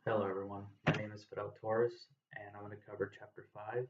Hello everyone, my name is Fidel Torres and I'm going to cover Chapter 5,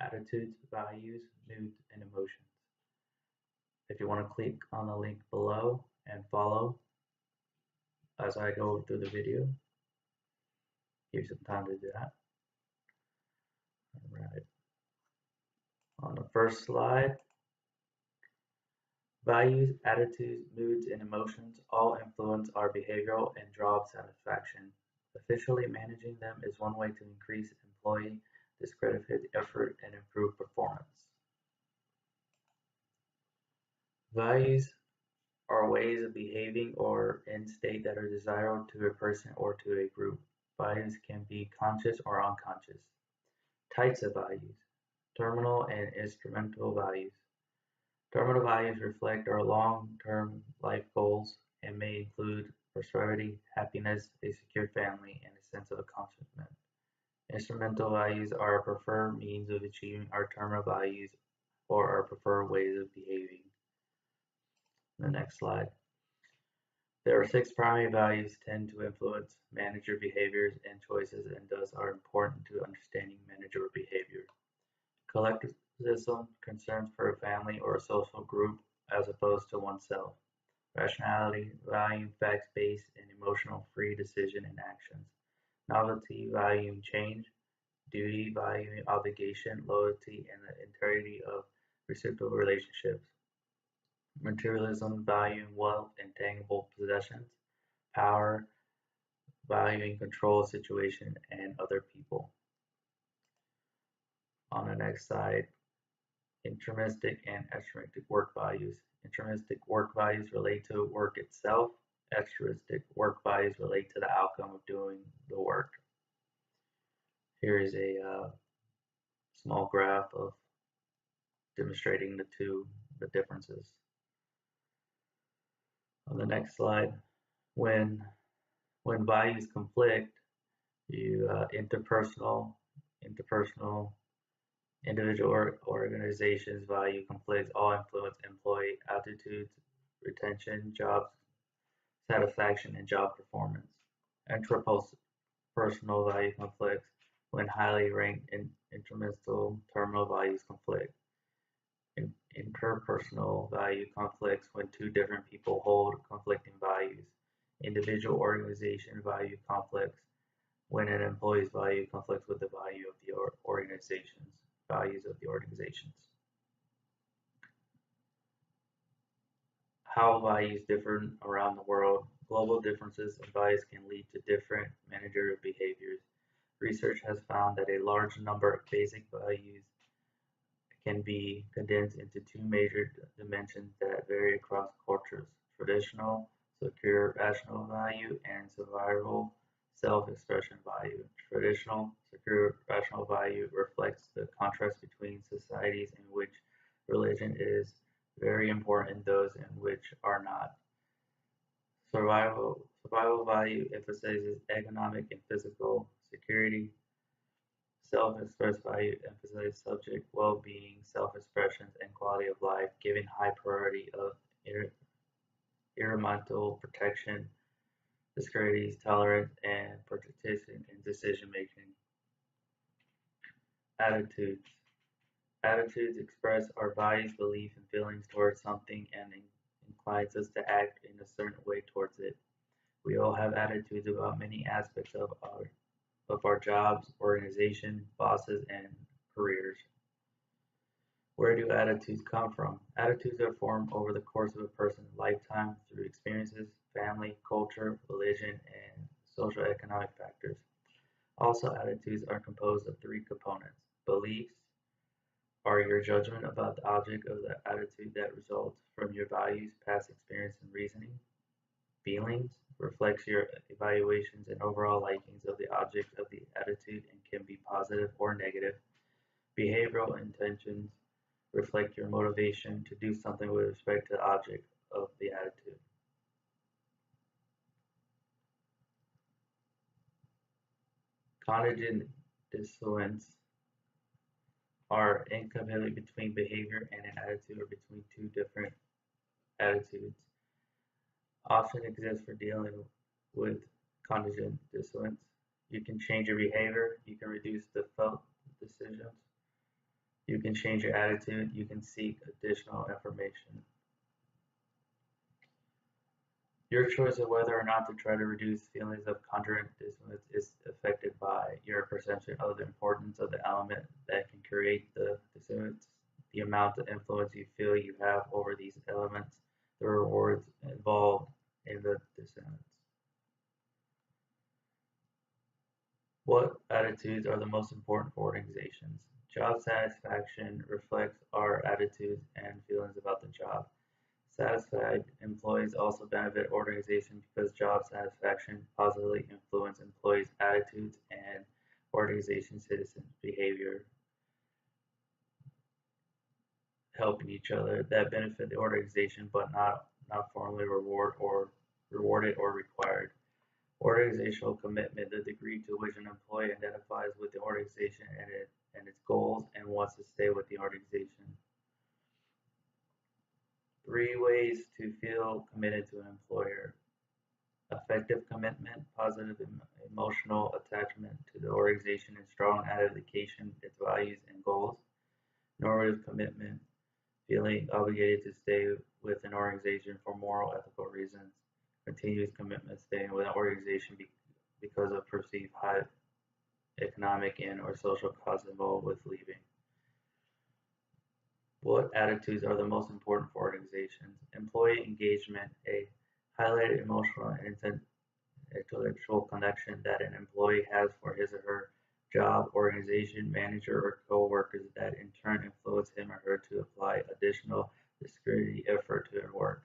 Attitudes, Values, Moods, and Emotions. If you want to click on the link below and follow as I go through the video, give you some time to do that. Alright, on the first slide, values, attitudes, moods, and emotions all influence our behavioral and job satisfaction. Officially managing them is one way to increase employee discredited effort and improve performance. Values are ways of behaving or end state that are desirable to a person or to a group. Values can be conscious or unconscious. Types of values: terminal and instrumental values. Terminal values reflect our long-term life goals and may include prosperity, happiness, a secure family, and a sense of accomplishment. Instrumental values are our preferred means of achieving our terminal values or our preferred ways of behaving. The next slide. There are 6 primary values tend to influence manager behaviors and choices and thus are important to understanding manager behavior. Collectivism concerns for a family or a social group as opposed to oneself. Rationality, valuing facts-based and emotional-free decision and actions. Novelty, valuing change. Duty, valuing obligation, loyalty, and the integrity of reciprocal relationships. Materialism, valuing wealth and tangible possessions. Power, valuing control of situation and other people. On the next slide, intrinsic and extrinsic work values. Intrinsic work values relate to work itself. Extrinsic work values relate to the outcome of doing the work. Here is a small graph of demonstrating the differences. On the next slide, when values conflict, interpersonal, individual or organizations value conflicts all influence employee attitudes, retention, job satisfaction, and job performance. Intrapersonal value conflicts when highly ranked instrumental terminal values conflict. Interpersonal value conflicts when two different people hold conflicting values. Individual organization value conflicts when an employee's value conflicts with the value of the organization's values of the organizations. How values differ around the world. Global differences in values can lead to different managerial behaviors. Research has found that a large number of basic values can be condensed into 2 major dimensions that vary across cultures: traditional, secure, rational value, and survival, self-expression value. Traditional, secure, rational value reflects the contrast between societies in which religion is very important and those in which are not. Survival value emphasizes economic and physical security. Self-expressed value emphasizes subject well-being, self-expression, and quality of life, giving high priority of environmental protection, discourtees, tolerance, and participation in decision-making. Attitudes. Attitudes express our values, beliefs, and feelings towards something and inclines us to act in a certain way towards it. We all have attitudes about many aspects of our jobs, organization, bosses, and careers. Where do attitudes come from? Attitudes are formed over the course of a person's lifetime through experiences, family, culture, religion, and socioeconomic factors. Also, attitudes are composed of 3 components. Beliefs are your judgment about the object of the attitude that results from your values, past experience, and reasoning. Feelings reflects your evaluations and overall likings of the object of the attitude and can be positive or negative. Behavioral intentions reflect your motivation to do something with respect to the object of the attitude. Contingent dissonance are incompatibility between behavior and an attitude or between 2 different attitudes. Often exist for dealing with contingent dissonance. You can change your behavior. You can reduce the felt decisions. You can change your attitude. You can seek additional information. Your choice of whether or not to try to reduce feelings of conjoint dissonance is affected by your perception of the importance of the element that can create the dissonance, the amount of influence you feel you have over these elements, the rewards involved in the dissonance. What attitudes are the most important for organizations? Job satisfaction reflects our attitudes and feelings about the job. Satisfied employees also benefit organizations because job satisfaction positively influences employees' attitudes and organization citizens' behavior, helping each other that benefit the organization but not formally rewarded or required. Organizational commitment, the degree to which an employee identifies with the organization and its goals and wants to stay with the organization. 3 ways to feel committed to an employer. Affective commitment, positive emotional attachment to the organization and strong identification its values and goals. Normative commitment, feeling obligated to stay with an organization for moral, ethical reasons. Continuous commitment, staying with an organization because of perceived high economic and or social costs involved with leaving. What attitudes are the most important for organizations? Employee engagement, a highlighted emotional and intellectual connection that an employee has for his or her job, organization, manager, or co-workers that in turn influence him or her to apply additional discrete effort to their work.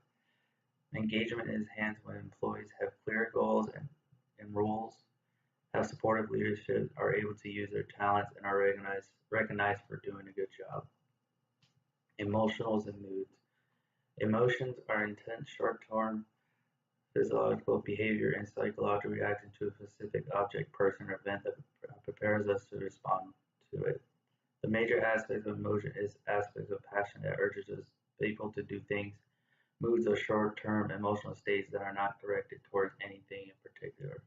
Engagement is enhanced when employees have clear goals and rules, have supportive leadership, are able to use their talents, and are recognized for doing a good job. Emotionals and moods. Emotions are intense, short-term physiological behavior and psychological reaction to a specific object, person, or event that prepares us to respond to it. The major aspect of emotion is aspects of passion that urges us people to do things. Moods are short-term emotional states that are not directed towards anything in particular.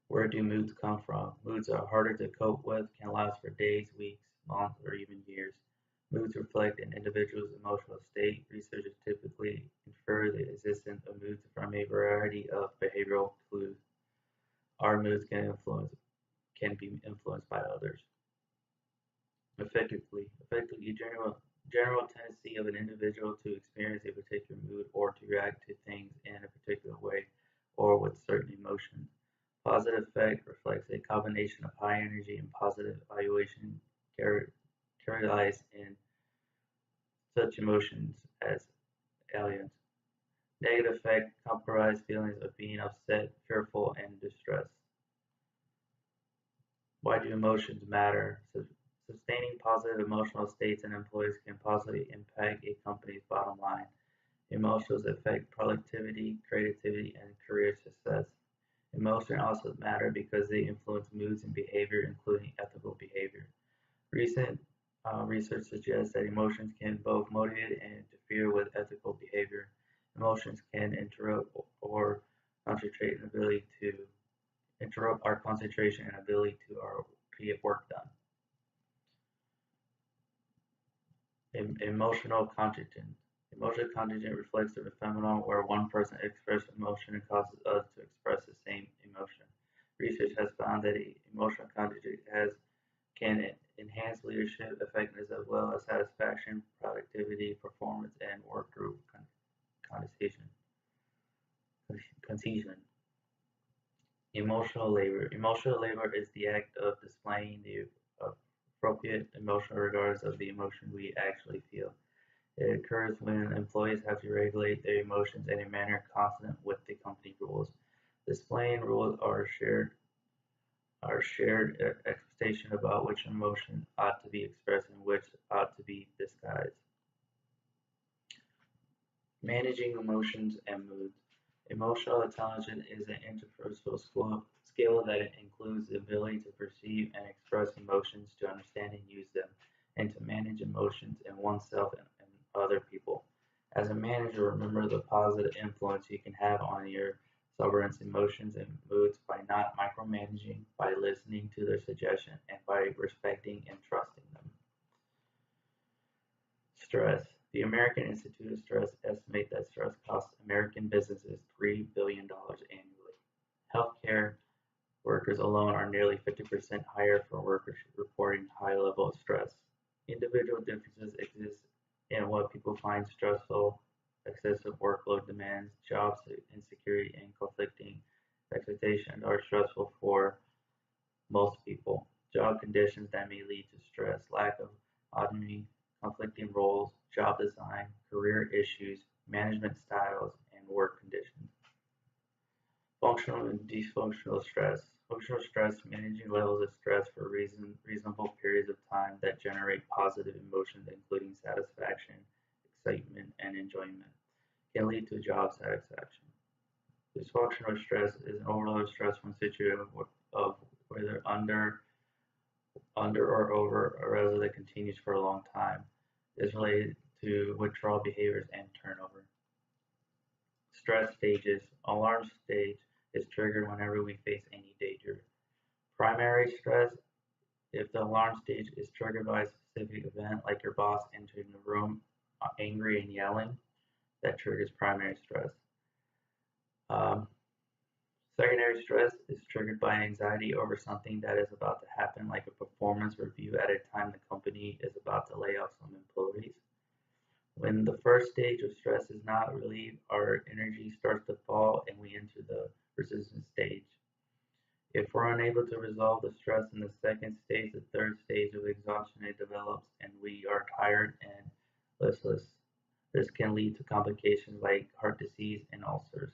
Where do moods come from? Moods are harder to cope with, can last for days, weeks, months, or even years. Moods reflect an individual's emotional state. Researchers typically infer the existence of moods from a variety of behavioral clues. Our moods can be influenced by others. Effectively, general tendency of an individual to experience a particular mood or to react to things in a particular way or with certain emotions. Positive affect reflects a combination of high energy and positive evaluation characterized in such emotions as aliens. Negative affect comprise feelings of being upset, fearful, and distressed. Why do emotions matter? Sustaining positive emotional states in employees can positively impact a company's bottom line. Emotions affect productivity, creativity, and career success. Emotions also matter because they influence moods and behavior, including ethical behavior. Recent research suggests that emotions can both motivate and interfere with ethical behavior. Emotions can or concentrate an ability to interrupt our concentration and ability to get work done. Emotional contagion. Emotional contagion reflects the phenomenon where one person expresses emotion and causes others to express the same emotion. Research has found that emotional contagion can enhance leadership effectiveness as well as satisfaction, productivity, performance, and work group contagion. Contagion. Emotional labor. Emotional labor is the act of displaying the appropriate emotion regardless of the emotion we actually feel. It occurs when employees have to regulate their emotions in a manner consonant with the company rules. Displaying rules are shared expectation about which emotion ought to be expressed and which ought to be disguised. Managing emotions and moods. Emotional intelligence is an interpersonal skill that includes the ability to perceive and express emotions, to understand and use them, and to manage emotions in oneself and other people. As a manager, remember the positive influence you can have on your someone's emotions and moods by not micromanaging, by listening to their suggestion, and by respecting and trusting them. Stress. The American Institute of Stress estimates that stress costs American businesses $3 billion annually. Healthcare workers alone are nearly 50% higher for workers reporting high level of stress. Individual differences exist in what people find stressful. Excessive workload demands, job insecurity, and conflicting expectations are stressful for most people. Job conditions that may lead to stress, lack of autonomy, conflicting roles, job design, career issues, management styles, and work conditions. Functional and dysfunctional stress. Functional stress, managing levels of stress for reasonable periods of time that generate positive emotions, including satisfaction, excitement, and enjoyment, can lead to job satisfaction. Dysfunctional stress is an overload of stress when situated of whether under or over a residue that continues for a long time. Is related to withdrawal behaviors and turnover. Stress stages. Alarm stage is triggered whenever we face any danger. Primary stress, if the alarm stage is triggered by a specific event, like your boss entering the room angry and yelling, that triggers primary stress. Um, Secondary stress is triggered by anxiety over something that is about to happen, like a performance review at a time the company is about to lay off some employees. When the first stage of stress is not relieved, our energy starts to fall and we enter the resistance stage. If we're unable to resolve the stress in the second stage, the third stage of exhaustion it develops and we are tired and listless. This can lead to complications like heart disease and ulcers.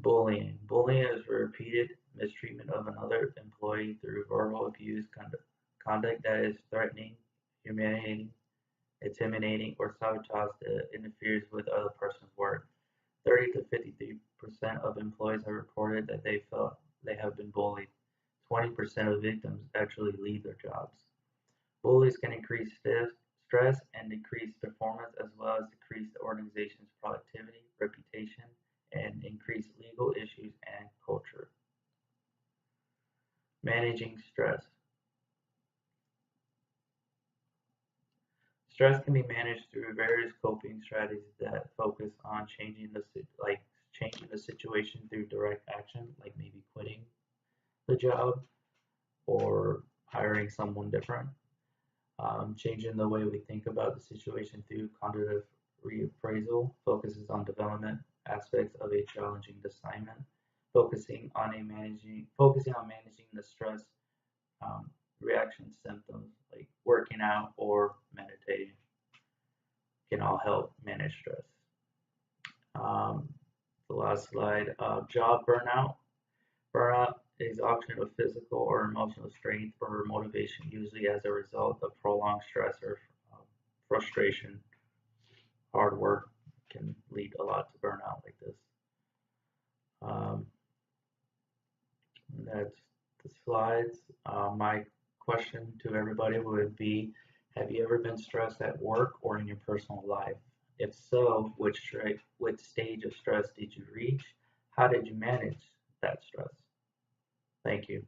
Bullying. Bullying is repeated mistreatment of another employee through verbal abuse, conduct that is threatening, humiliating, intimidating, or sabotage that interferes with other person's work. 30 to 53% of employees have reported that they felt they have been bullied. 20% of victims actually leave their jobs. Bullies can increase stress and decrease performance as well as decrease the organization's productivity, reputation, and increase legal issues and culture. Managing stress. Stress can be managed through various coping strategies that focus on changing the situation through direct action, like maybe quitting the job or hiring someone different. Changing the way we think about the situation through cognitive reappraisal focuses on development aspects of a challenging assignment, focusing on managing the stress um, reaction symptoms like working out or meditating can all help manage stress. Um, the last slide, job burnout. Burnout is often of physical or emotional strain or motivation, usually as a result of prolonged stress or um, frustration. Hard work can lead a lot to burnout like this. Um, that's the slides. My question to everybody would be, have you ever been stressed at work or in your personal life? If so, which stage of stress did you reach? How did you manage that stress? Thank you.